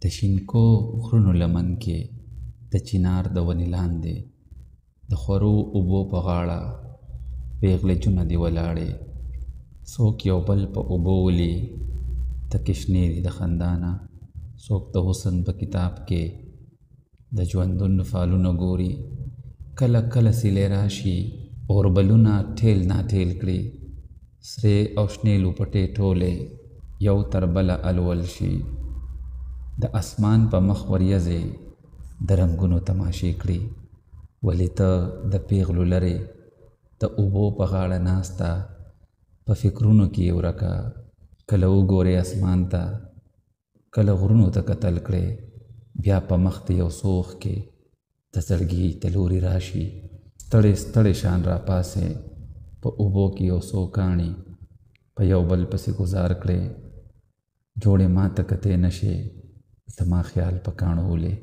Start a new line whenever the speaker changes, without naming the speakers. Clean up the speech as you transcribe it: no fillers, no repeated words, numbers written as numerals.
د شینکو غرونو لمن کې د چنار د ونې لاندې د خورو اوبو په غاړه پیغلې جونه دي ولاړې. څوک یو بل په اوبو ولي تکې شنې دي د خندانه. څوک د حسن په کتاب کې د ژوندون فالونه ګوري. کله کله سیلې راشي اوربلونه ټیل ناټیل کړي. سرې او شنې لوپټې ټولې یو تر بله الول شي. د اسمان په مخ وریځې د رنګونو تماشې کړي. ولې ته د پیغلو لرې د اوبو په غاړه ناسته په فکرونو کې یې ورکه. کله وګورې اسمان ته کله غرونو ته کتل کړې. بیا په مخ د یو سوخ کې د زړګي تلوري راشي. ستړې ستړې شان را پاسې په اوبو کې یو څو کاڼي په یو بل پسې گزار کړې. جوړې ما ته کتې نشې زما خیال په کاڼو ولې.